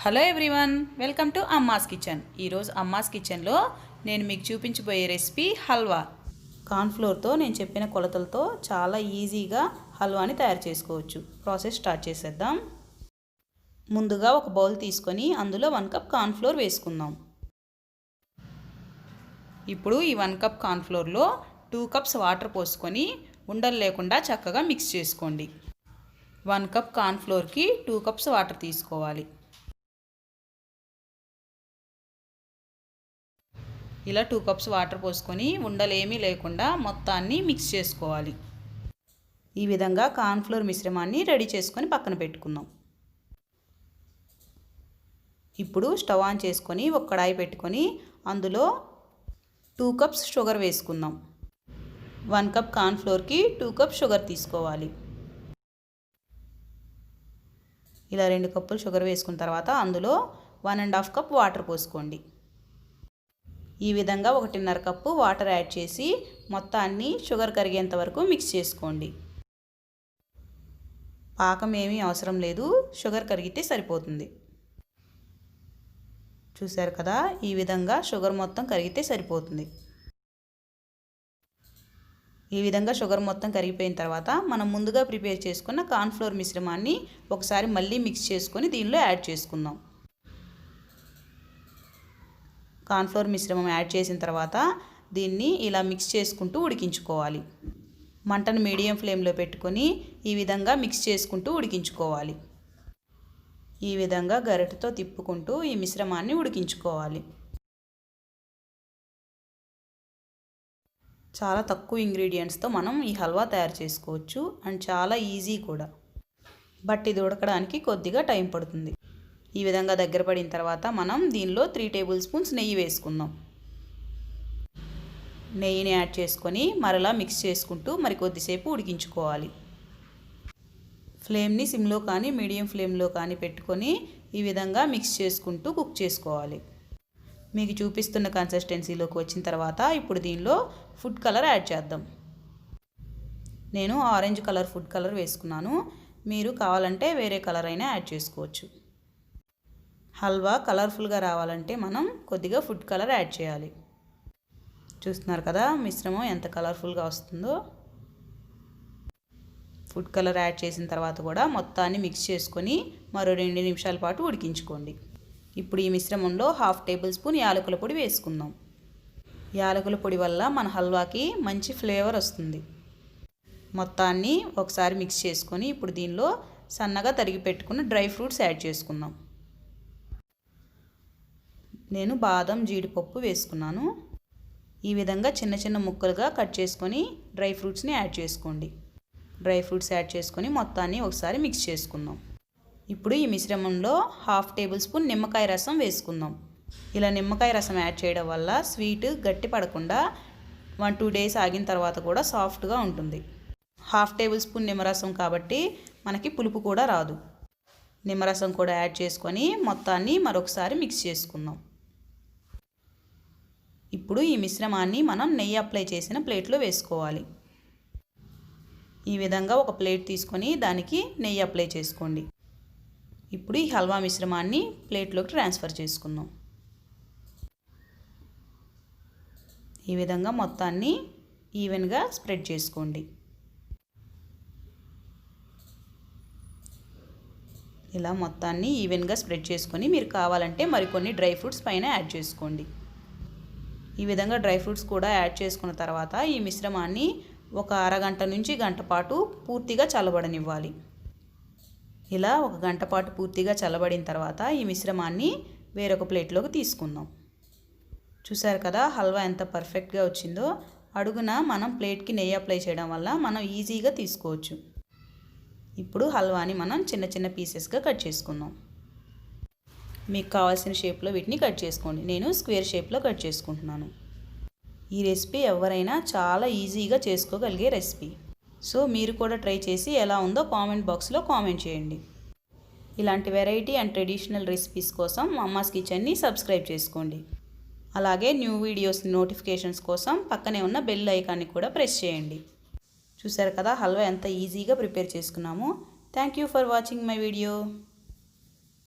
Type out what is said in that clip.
Hello everyone, welcome to అమ్మాస్ kitchen. ఈరోజు అమ్మాస్ కిచెన్లో నేను మీకు చూపించబోయే రెసిపీ హల్వా. కార్న్ఫ్లోర్తో నేను చెప్పిన కొలతలతో చాలా ఈజీగా హల్వాని తయారు చేసుకోవచ్చు. ప్రాసెస్ స్టార్ట్ చేసేద్దాం. ముందుగా ఒక బౌల్ తీసుకొని అందులో 1 కప్ కార్న్ఫ్లోర్ వేసుకుందాం. ఇప్పుడు ఈ 1 కప్ కార్న్ఫ్లోర్లో 2 కప్స్ వాటర్ పోసుకొని ఉండలు లేకుండా చక్కగా మిక్స్ చేసుకోండి. 1 కప్ కార్న్ఫ్లోర్కి 2 కప్స్ వాటర్ తీసుకోవాలి. ఇలా 2 కప్స్ వాటర్ పోసుకొని ఉండలేమీ లేకుండా మొత్తాన్ని మిక్స్ చేసుకోవాలి. ఈ విధంగా కార్న్ఫ్లోర్ మిశ్రమాన్ని రెడీ చేసుకొని పక్కన పెట్టుకుందాం. ఇప్పుడు స్టవ్ ఆన్ చేసుకొని ఒక కడాయి పెట్టుకొని అందులో 2 కప్స్ షుగర్ వేసుకుందాం. 1 కప్ కార్న్ఫ్లోర్కి 2 కప్స్ షుగర్ తీసుకోవాలి. ఇలా 2 కప్పులు షుగర్ వేసుకున్న తర్వాత అందులో 1.5 కప్ వాటర్ పోసుకోండి. ఈ విధంగా 1.5 కప్పు వాటర్ యాడ్ చేసి మొత్తాన్ని షుగర్ కరిగేంత వరకు మిక్స్ చేసుకోండి. పాకం ఏమీ అవసరం లేదు, షుగర్ కరిగితే సరిపోతుంది. చూశారు కదా, ఈ విధంగా షుగర్ మొత్తం కరిగితే సరిపోతుంది. ఈ విధంగా షుగర్ మొత్తం కరిగిపోయిన తర్వాత మనం ముందుగా ప్రిపేర్ చేసుకున్న కార్న్ఫ్లోర్ మిశ్రమాన్ని ఒకసారి మళ్ళీ మిక్స్ చేసుకొని దీనిలో యాడ్ చేసుకుందాం. కార్న్ఫ్లోర్ మిశ్రమం యాడ్ చేసిన తర్వాత దీన్ని ఇలా మిక్స్ చేసుకుంటూ ఉడికించుకోవాలి. మంటను మీడియం ఫ్లేమ్లో పెట్టుకొని ఈ విధంగా మిక్స్ చేసుకుంటూ ఉడికించుకోవాలి. ఈ విధంగా గరిటెతో తిప్పుకుంటూ ఈ మిశ్రమాన్ని ఉడికించుకోవాలి. చాలా తక్కువ ఇంగ్రీడియంట్స్తో మనం ఈ హల్వా తయారు చేసుకోవచ్చు అండ్ చాలా ఈజీ కూడా. బట్ ఇది ఉడకడానికి కొద్దిగా టైం పడుతుంది. ఈ విధంగా దగ్గర పడిన తర్వాత మనం దీనిలో 3 టేబుల్ స్పూన్స్ నెయ్యి వేసుకుందాం. నెయ్యిని యాడ్ చేసుకొని మరలా మిక్స్ చేసుకుంటూ కొద్దిసేపు ఉడికించుకోవాలి. ఫ్లేమ్ని సిమ్లో కానీ మీడియం ఫ్లేమ్లో కానీ పెట్టుకొని ఈ విధంగా మిక్స్ చేసుకుంటూ కుక్ చేసుకోవాలి. మీకు చూపిస్తున్న కన్సిస్టెన్సీలోకి వచ్చిన తర్వాత ఇప్పుడు దీనిలో ఫుడ్ కలర్ యాడ్ చేద్దాం. నేను ఆరెంజ్ కలర్ ఫుడ్ కలర్ వేసుకున్నాను. మీరు కావాలంటే వేరే కలర్ అయినా యాడ్ చేసుకోవచ్చు. హల్వా కలర్ఫుల్గా రావాలంటే మనం కొద్దిగా ఫుడ్ కలర్ యాడ్ చేయాలి. చూస్తున్నారు కదా మిశ్రమం ఎంత కలర్ఫుల్గా వస్తుందో. ఫుడ్ కలర్ యాడ్ చేసిన తర్వాత కూడా మొత్తాన్ని మిక్స్ చేసుకొని మరో 2 నిమిషాల పాటు ఉడికించుకోండి. ఇప్పుడు ఈ మిశ్రమంలో 1/2 టేబుల్ స్పూన్ యాలకుల పొడి వేసుకుందాం. యాలకుల పొడి వల్ల మన హల్వాకి మంచి ఫ్లేవర్ వస్తుంది. మొత్తాన్ని ఒకసారి మిక్స్ చేసుకొని ఇప్పుడు దీనిలో సన్నగా తరిగి పెట్టుకున్న డ్రై ఫ్రూట్స్ యాడ్ చేసుకుందాం. నేను బాదం జీడిపప్పు వేసుకున్నాను. ఈ విధంగా చిన్న చిన్న ముక్కలుగా కట్ చేసుకొని డ్రై ఫ్రూట్స్ని యాడ్ చేసుకోండి. డ్రై ఫ్రూట్స్ యాడ్ చేసుకొని మొత్తాన్ని ఒకసారి మిక్స్ చేసుకుందాం. ఇప్పుడు ఈ మిశ్రమంలో 1/2 టేబుల్ స్పూన్ నిమ్మకాయ రసం వేసుకుందాం. ఇలా నిమ్మకాయ రసం యాడ్ చేయడం వల్ల స్వీట్ గట్టి పడకుండా 1-2 డేస్ ఆగిన తర్వాత కూడా సాఫ్ట్గా ఉంటుంది. 1/2 టేబుల్ స్పూన్ నిమ్మరసం కాబట్టి మనకి పులుపు కూడా రాదు. నిమ్మరసం కూడా యాడ్ చేసుకొని మొత్తాన్ని మరొకసారి మిక్స్ చేసుకుందాం. ఇప్పుడు ఈ మిశ్రమాన్ని మనం నెయ్యి అప్లై చేసిన ప్లేట్లో వేసుకోవాలి. ఈ విధంగా ఒక ప్లేట్ తీసుకొని దానికి నెయ్యి అప్లై చేసుకోండి. ఇప్పుడు ఈ హల్వా మిశ్రమాన్ని ప్లేట్లోకి ట్రాన్స్ఫర్ చేసుకుందాం. ఈ విధంగా మొత్తాన్ని ఈవెన్గా స్ప్రెడ్ చేసుకోండి. ఇలా మొత్తాన్ని ఈవెన్గా స్ప్రెడ్ చేసుకొని మీరు కావాలంటే మరికొన్ని డ్రై ఫ్రూట్స్ పైన యాడ్ చేసుకోండి. ఈ విధంగా డ్రై ఫ్రూట్స్ కూడా యాడ్ చేసుకున్న తర్వాత ఈ మిశ్రమాన్ని ఒక అరగంట నుంచి గంట పాటు పూర్తిగా చల్లబడనివ్వాలి. ఇలా 1 గంట పాటు పూర్తిగా చల్లబడిన తర్వాత ఈ మిశ్రమాన్ని వేరొక ప్లేట్లోకి తీసుకుందాం. చూసారు కదా హల్వా ఎంత పర్ఫెక్ట్గా వచ్చిందో. అడుగున మనం ప్లేట్కి నెయ్యి అప్లై చేయడం వల్ల మనం ఈజీగా తీసుకోవచ్చు. ఇప్పుడు హల్వాని మనం చిన్న చిన్న పీసెస్గా కట్ చేసుకుందాం. మీకు కావాల్సిన షేప్లో వీటిని కట్ చేసుకోండి. నేను స్క్వేర్ షేప్లో కట్ చేసుకుంటున్నాను. ఈ రెసిపీ ఎవరైనా చాలా ఈజీగా చేసుకోగలిగే రెసిపీ. సో మీరు కూడా ట్రై చేసి ఎలా ఉందో కామెంట్ బాక్స్లో కామెంట్ చేయండి. ఇలాంటి వెరైటీ అండ్ ట్రెడిషనల్ రెసిపీస్ కోసం అమ్మాస్ కిచెన్ని సబ్స్క్రైబ్ చేసుకోండి. అలాగే న్యూ వీడియోస్ నోటిఫికేషన్స్ కోసం పక్కనే ఉన్న బెల్ ఐకాన్ని కూడా ప్రెస్ చేయండి. చూసారు కదా హల్వా ఎంత ఈజీగా ప్రిపేర్ చేసుకున్నామో. Thank you for watching my video.